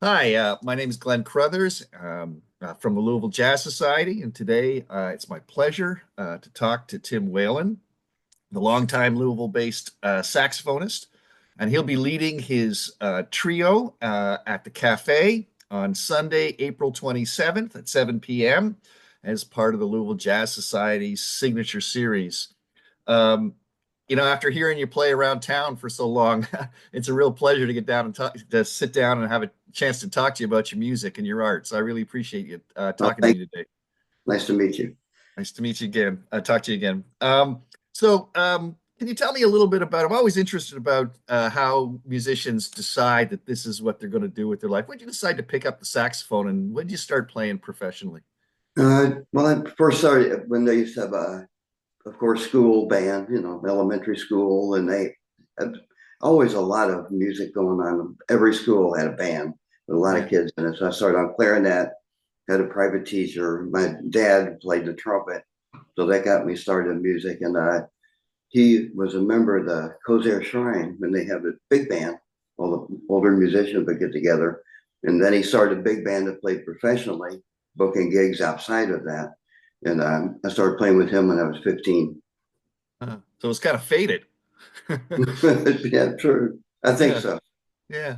Hi, my name is Glenn Crothers from the Louisville Jazz Society, and today it's my pleasure to talk to Tim Whalen, the longtime Louisville-based saxophonist, and he'll be leading his trio at the Café on Sunday, April 27th at 7 p.m. as part of the Louisville Jazz Society's signature series. Um, After hearing you play around town for so long, it's a real pleasure to get down and to sit down and have a chance to talk to you about your music and your art. So I really appreciate you Well, talking to me thank today. Nice to meet you. Nice to meet you again. Talk to you again. Can you tell me a little bit about? I'm always interested about how musicians decide that this is what they're going to do with their life. When did you decide to pick up the saxophone, and when did you start playing professionally? Well, I first started when they used to have of course, school band, elementary school, and they had always a lot of music going on. Every school had a band with a lot of Yeah. kids in it. So I started on clarinet, had a private teacher. My dad played the trumpet, so that got me started in music. And he was a member of the Kosher Shrine when they have a big band. All the older musicians would get together. And then he started a big band that played professionally, booking gigs outside of that. And I started playing with him when I was 15. So it's kind of faded. Yeah, true. I think Yeah. so. Yeah.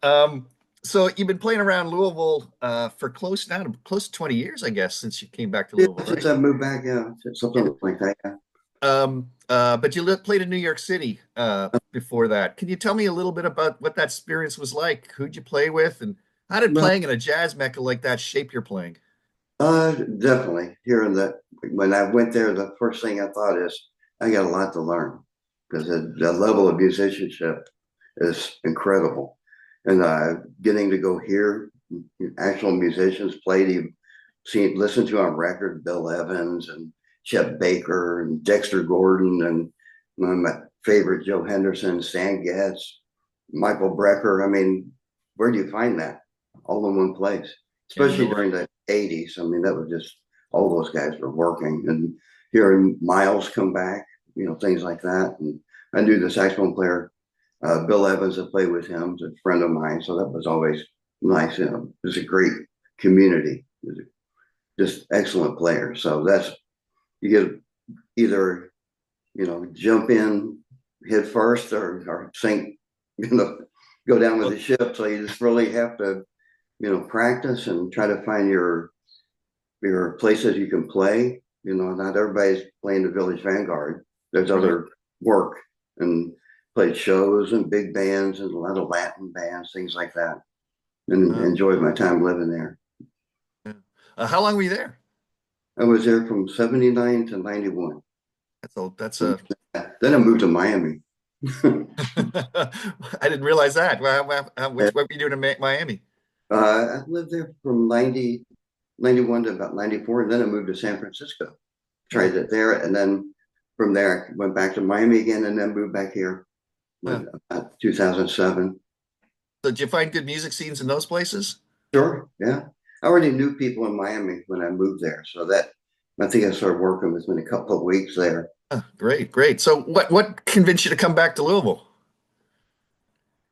Um, so you've been playing around Louisville for close to 20 years, I guess, since you came back to Yeah, Louisville, since right? I moved back, yeah, Yeah. something like that. Yeah. But played in New York City before that. Can you tell me a little bit about what that experience was like? Who'd you play with, and how did Well, playing in a jazz mecca like that shape your playing? definitely. Hearing that when I went there, the first thing I thought is I got a lot to learn because the level of musicianship is incredible. And getting to go hear actual musicians play, to see, listen to on record, Bill Evans and Chet Baker and Dexter Gordon and one of my favorite Joe Henderson, Stan Getz, Michael Brecker. I mean, where do you find that? All in one place, Yeah, especially no, during the 80s. I mean, that was just all those guys were working and hearing Miles come back, things like that. And I knew the saxophone player, Bill Evans, that played with him, was a friend of mine. So that was always nice. It was a great community. It was just excellent players. So that's, you get either, jump in head first or sink, you know, go down with well, the ship. So you just really have to, practice and try to find your places you can play. Not everybody's playing the Village Vanguard. There's right. other work and played shows and big bands and a lot of Latin bands, things like that. And Uh, enjoyed my time living there. yeah. How long were you there? I was there from 79 to 91. That's And a. then I moved to Miami. I didn't realize that. What were you doing in Miami? I lived there from 91 to about 94, and then I moved to San Francisco. Huh, Tried it there, and then from there I went back to Miami again, and then moved back here huh. with 2007. So did you find good music scenes in those places? Sure, yeah. I already knew people in Miami when I moved there, so that I think I started working within a couple of weeks there. Great, great. So what convinced you to come back to Louisville?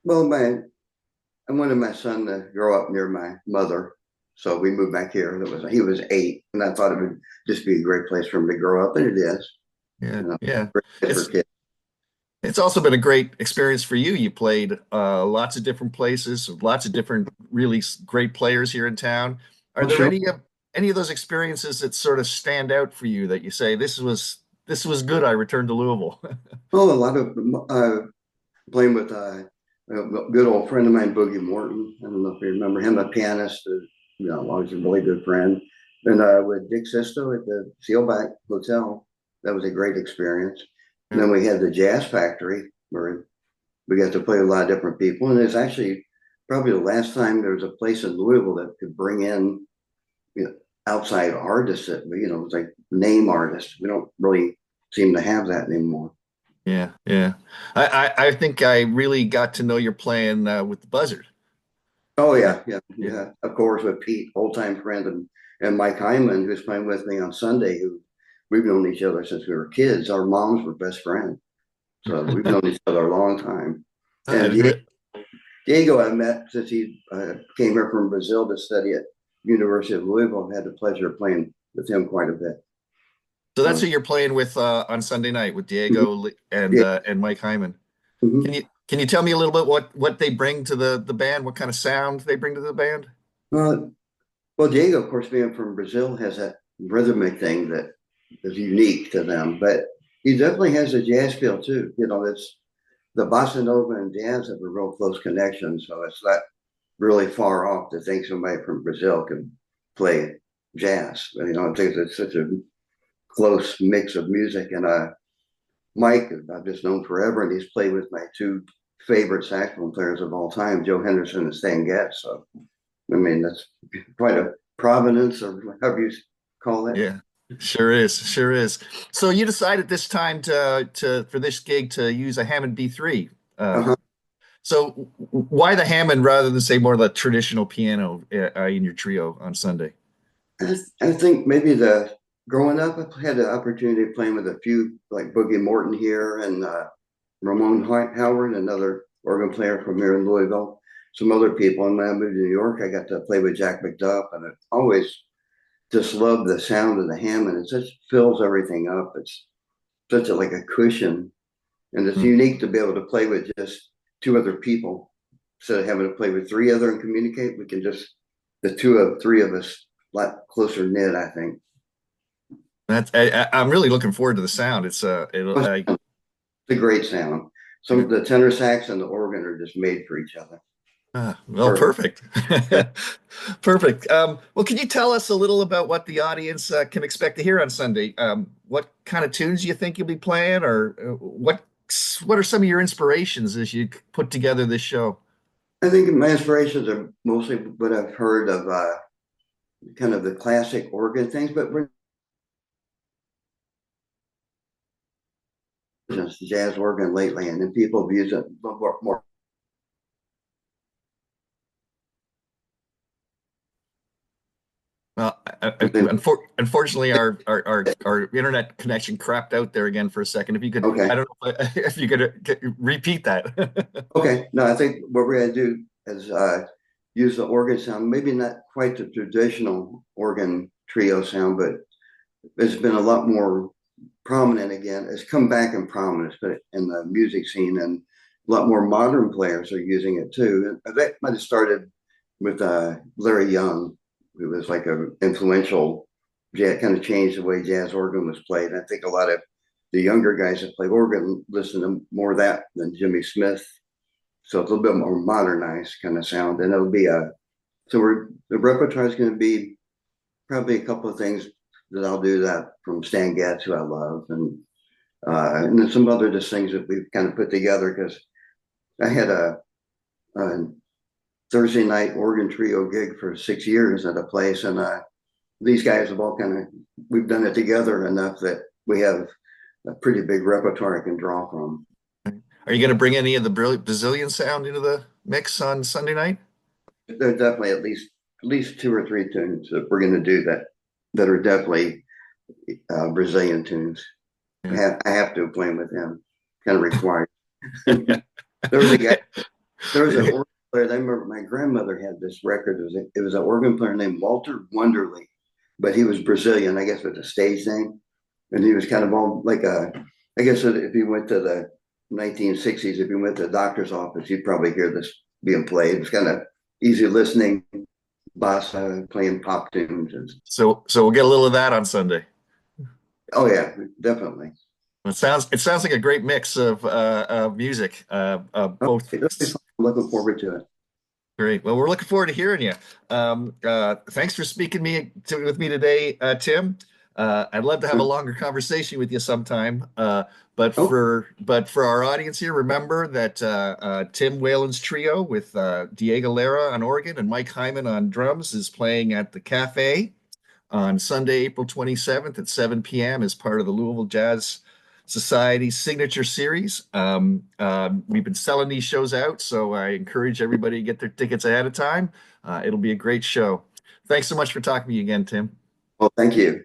Well, I wanted my son to grow up near my mother, so we moved back here. He was 8, and I thought it would just be a great place for him to grow up, and it is. Yeah, You know, yeah. great for It's kids. it's also been a great experience for you. You played lots of different places, lots of different really great players here in town. Are Well, there sure. any of those experiences that sort of stand out for you that you say this was good. I returned to Louisville. Well, a lot of playing with a good old friend of mine, Boogie Morton. I don't know if you remember him, a pianist, always a really good friend. And with Dick Sisto at the Sealback Hotel, that was a great experience. And Yeah. then we had the Jazz Factory where we got to play with a lot of different people. And it's actually probably the last time there was a place in Louisville that could bring in, outside artists that, it's like name artists. We don't really seem to have that anymore. Yeah, yeah. I think I really got to know your playing with the Buzzard. Oh That, yeah, yeah, yeah. yeah. Of course, with Pete, old time friend, and Mike Hyman, who's playing with me on Sunday. Who we've known each other since we were kids. Our moms were best friends, so we've known each other a long time. I And didn't yeah, re Diego, I met since he came here from Brazil to study at University of Louisville. I've had the pleasure of playing with him quite a bit. So that's who So, you're playing with on Sunday night with mhm, Diego yeah. and Mike Hyman. Mhm. Can you tell me a little bit what they bring to the band? What kind of sound they bring to the band? Uh, well, Diego, of course, being from Brazil, has that rhythmic thing that is unique to them, but he definitely has a jazz feel too. It's the bossa nova and jazz have a real close connection, so it's not really far off to think somebody from Brazil can play jazz. I think it's such a close mix of music. And Mike, I've just known forever, and he's played with my two favorite saxophone players of all time, Joe Henderson and Stan Getz. So, I mean, that's quite a provenance, or however you call it. Yeah, sure is, sure is. So you decided this time to for this gig to use a Hammond B3. Uh-huh. So why the Hammond rather than say more the traditional piano in your trio on Sunday? I think maybe the growing up, I had the opportunity of playing with a few like Boogie Morton here and Ramon Howard, another organ player from here in Louisville, some other people. And when I moved to New York, I got to play with Jack McDuff, and I always just love the sound of the Hammond. It just fills everything up. It's such a like a cushion, and it's Hmm. unique to be able to play with just two other people instead of having to play with three other and communicate. We can just the three of us a lot closer knit, I think. I'm really looking forward to the sound. It's a great sound. Some of the tenor sax and the organ are just made for each other. well, Perfect. perfect. Perfect. Well, can you tell us a little about what the audience can expect to hear on Sunday? What kind of tunes do you think you'll be playing, or what are some of your inspirations as you put together this show? I think my inspirations are mostly what I've heard of kind of the classic organ things, but we're just jazz organ lately, and then people have used it more. Well, Than, unfortunately, our internet connection crapped out there again for a second. If you could, okay, I don't know if you could repeat that. okay. No, I think what we're gonna do is use the organ sound, maybe not quite the traditional organ trio sound, but it's been a lot more prominent again. It's come back in prominence, but in the music scene, and a lot more modern players are using it too. And that might have started with Larry Young, who was like a influential jazz, kind of changed the way jazz organ was played. And I think a lot of the younger guys that play organ listen to more of that than Jimmy Smith. So it's a little bit more modernized kind of sound. And it'll be the repertoire is going to be probably a couple of things that I'll do that from Stan Getz, who I love, and then some other just things that we've kind of put together because I had a Thursday night organ trio gig for 6 years at a place, and these guys have all kind of we've done it together enough that we have a pretty big repertoire I can draw from. Are you going to bring any of the Brazilian sound into the mix on Sunday night? There's definitely at least two or three tunes that we're going to do that are definitely Brazilian tunes. Yeah. I have to play with him, kind of required. There was a guy, there was an organ player. I remember my grandmother had this record. It was an organ player named Walter Wonderly, but he was Brazilian, I guess, with a stage name, and he was kind of all like I guess if you went to the 1960s, if you went to the doctor's office, you'd probably hear this being played. It's kind of easy listening, bossa, playing pop tunes, and So we'll get a little of that on Sunday. oh yeah, definitely. It sounds like a great mix of music. Both Okay, that'll be fun. I'm looking forward to it. great. Well, we're looking forward to hearing you. Thanks for speaking with me today, Tim. I'd love to have a longer conversation with you sometime. But Oh, for our audience here, remember that Tim Whalen's trio with Diego Lara on organ and Mike Hyman on drums is playing at the Café on Sunday, April 27th at 7 p.m. as part of the Louisville Jazz Society's signature series. We've been selling these shows out, so I encourage everybody to get their tickets ahead of time. It'll be a great show. Thanks so much for talking to me again, Tim. well, thank you.